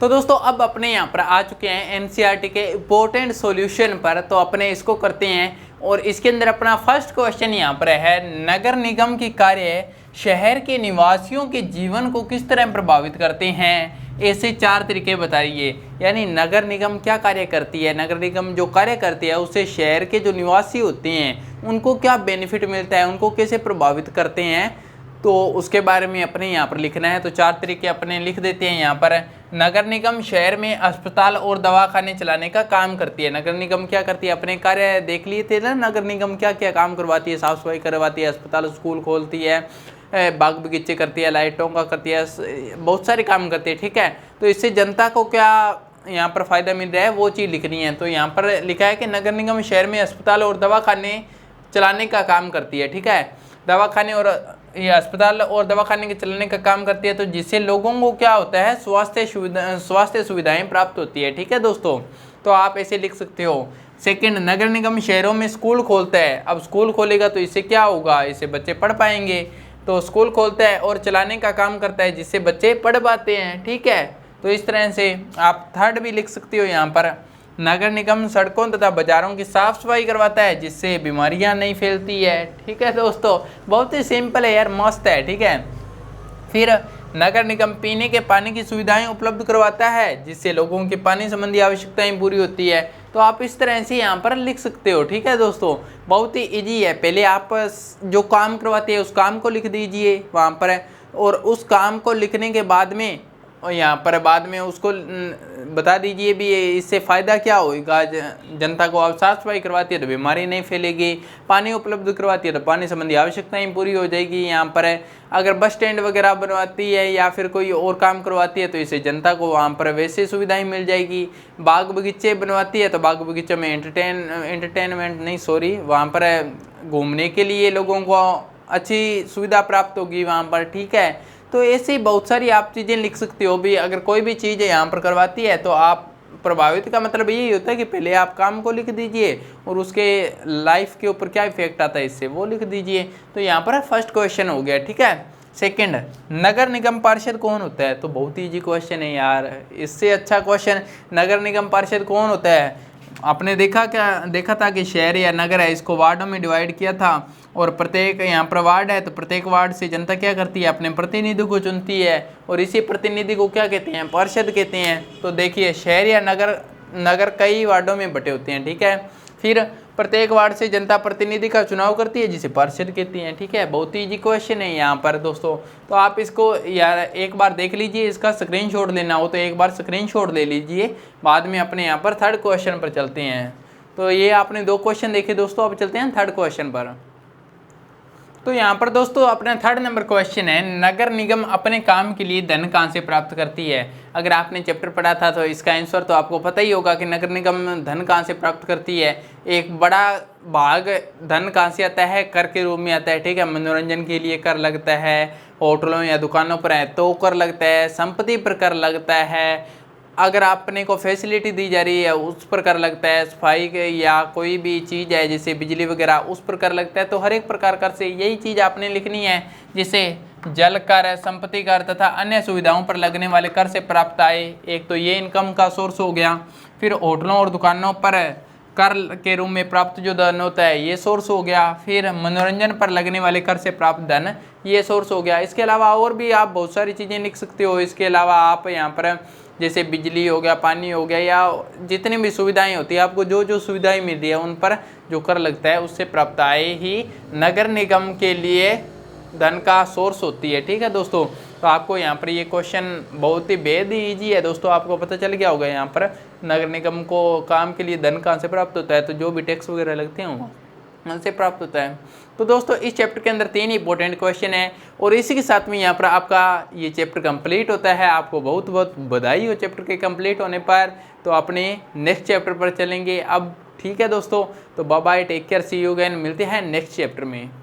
तो दोस्तों अब अपने यहाँ पर आ चुके हैं एनसीईआरटी के इम्पोर्टेंट सॉल्यूशन पर, तो अपने इसको करते हैं। और इसके अंदर अपना फर्स्ट क्वेश्चन यहाँ पर है, नगर निगम की कार्य शहर के निवासियों के जीवन को किस तरह प्रभावित करते हैं? ऐसे 4 तरीके बताइए। यानी नगर निगम क्या कार्य करती है, नगर निगम जो कार्य करती है उससे शहर के जो निवासी होते हैं उनको क्या बेनिफिट मिलता है, उनको कैसे प्रभावित करते हैं, तो उसके बारे में अपने यहाँ पर लिखना है। तो 4 तरीके अपने लिख देते हैं यहाँ पर। नगर निगम शहर में अस्पताल और दवाखाने चलाने का काम करती है। नगर निगम क्या करती है, अपने कार्य देख लिए थे ना, नगर निगम क्या क्या काम करवाती है, साफ सफाई करवाती है, अस्पताल स्कूल खोलती है, बाग बगीचे करती है, लाइटों का करती है, बहुत सारे काम करती है। ठीक है, तो इससे जनता को क्या यहाँ पर फ़ायदा मिल रहा है वो चीज़ लिखनी है। तो यहाँ पर लिखा है कि नगर निगम शहर में अस्पताल और दवाखाने चलाने का काम करती है। ठीक है, दवाखाने और ये अस्पताल और दवाखाने के चलाने का काम करती है, तो जिससे लोगों को क्या होता है, स्वास्थ्य सुविधाएं प्राप्त होती है। ठीक है दोस्तों, तो आप ऐसे लिख सकते हो। सेकंड, नगर निगम शहरों में स्कूल खोलता है। अब स्कूल खोलेगा तो इससे क्या होगा, इससे बच्चे पढ़ पाएंगे। तो स्कूल खोलता है और चलाने का काम करता है जिससे बच्चे पढ़ पाते हैं। ठीक है, तो इस तरह से आप थर्ड भी लिख सकते हो यहाँ पर, नगर निगम सड़कों तथा बाजारों की साफ सफाई करवाता है जिससे बीमारियां नहीं फैलती है। ठीक है दोस्तों, बहुत ही सिंपल है यार, मस्त है। ठीक है, फिर नगर निगम पीने के पानी की सुविधाएं उपलब्ध करवाता है जिससे लोगों की पानी संबंधी आवश्यकताएं पूरी होती है। तो आप इस तरह से यहाँ पर लिख सकते हो। ठीक है दोस्तों, बहुत ही ईजी है। पहले आप जो काम करवाते हैं उस काम को लिख दीजिए वहाँ पर, और उस काम को लिखने के बाद में और यहाँ पर बाद में उसको बता दीजिए भी इससे फ़ायदा क्या होगा जनता को। आप साफ सफाई करवाती है तो बीमारी नहीं फैलेगी, पानी उपलब्ध करवाती है तो पानी संबंधी आवश्यकताएं पूरी हो जाएगी। यहाँ पर अगर बस स्टैंड वगैरह बनवाती है या फिर कोई और काम करवाती है तो इससे जनता को वहाँ पर वैसे सुविधाएं मिल जाएगी। बाग बगीचे बनवाती है तो बाग बगीचे में वहाँ पर घूमने के लिए लोगों को अच्छी सुविधा प्राप्त होगी वहाँ पर। ठीक है, तो ऐसे ही बहुत सारी आप चीज़ें लिख सकते हो भी। अगर कोई भी चीज़ यहाँ पर करवाती है तो आप प्रभावित का मतलब यही होता है कि पहले आप काम को लिख दीजिए और उसके लाइफ के ऊपर क्या इफेक्ट आता है इससे वो लिख दीजिए। तो यहाँ पर फर्स्ट क्वेश्चन हो गया। ठीक है, सेकंड, नगर निगम पार्षद कौन होता है? तो बहुत ही इजी क्वेश्चन है यार, इससे अच्छा क्वेश्चन नगर निगम पार्षद कौन होता है? आपने देखा था कि शहर या नगर है, इसको वार्डों में डिवाइड किया था और प्रत्येक यहाँ पर वार्ड है तो प्रत्येक वार्ड से जनता क्या करती है, अपने प्रतिनिधि को चुनती है और इसी प्रतिनिधि को क्या कहते हैं, पार्षद कहते हैं। तो देखिए शहर या नगर कई वार्डों में बटे होते हैं। ठीक है, फिर प्रत्येक वार्ड से जनता प्रतिनिधि का चुनाव करती है जिसे पार्षद कहती हैं। ठीक है, बहुत ही इजी क्वेश्चन है यहाँ पर दोस्तों। तो आप इसको यार एक बार देख लीजिए, इसका स्क्रीनशॉट लेना हो तो एक बार स्क्रीनशॉट ले लीजिए, बाद में अपने यहाँ पर थर्ड क्वेश्चन पर चलते हैं। तो ये आपने 2 क्वेश्चन देखे दोस्तों, अब चलते हैं थर्ड क्वेश्चन पर। तो यहाँ पर दोस्तों अपना थर्ड नंबर क्वेश्चन है, नगर निगम अपने काम के लिए धन कहाँ से प्राप्त करती है? अगर आपने चैप्टर पढ़ा था तो इसका आंसर तो आपको पता ही होगा कि नगर निगम धन कहाँ से प्राप्त करती है। एक बड़ा भाग धन कहाँ से आता है, कर के रूप में आता है। ठीक है, मनोरंजन के लिए कर लगता है, होटलों या दुकानों पर है तो कर लगता है, संपत्ति पर कर लगता है, अगर आपने को फैसिलिटी दी जा रही है उस पर कर लगता है, सफाई या कोई भी चीज़ है जैसे बिजली वगैरह उस पर कर लगता है। तो हर एक प्रकार कर से यही चीज़ आपने लिखनी है, जिसे जल कर, संपत्ति कर तथा अन्य सुविधाओं पर लगने वाले कर से प्राप्त आए। एक तो ये इनकम का सोर्स हो गया। फिर होटलों और दुकानों पर कर के रूप में प्राप्त जो धन होता है ये सोर्स हो गया। फिर मनोरंजन पर लगने वाले कर से प्राप्त धन ये सोर्स हो गया। इसके अलावा और भी आप बहुत सारी चीज़ें लिख सकते हो। इसके अलावा आप यहाँ पर जैसे बिजली हो गया, पानी हो गया, या जितनी भी सुविधाएं होती है, आपको जो जो सुविधाएं मिल रही है उन पर जो कर लगता है उससे प्राप्त आय ही नगर निगम के लिए धन का सोर्स होती है। ठीक है दोस्तों, तो आपको यहाँ पर ये क्वेश्चन बहुत ही बेहद ही ईजी है दोस्तों, आपको पता चल गया होगा यहाँ पर नगर निगम को काम के लिए धन कहाँ से प्राप्त होता है, तो जो भी टैक्स वगैरह लगते हैं उनसे प्राप्त होता है। तो दोस्तों इस चैप्टर के अंदर 3 इंपॉर्टेंट क्वेश्चन है और इसी के साथ में यहाँ पर आपका ये चैप्टर कंप्लीट होता है। आपको बहुत बहुत बधाई हो चैप्टर के कंप्लीट होने पर। तो अपने नेक्स्ट चैप्टर पर चलेंगे अब। ठीक है दोस्तों, तो bye bye, take care, see you again, मिलते हैं नेक्स्ट चैप्टर में।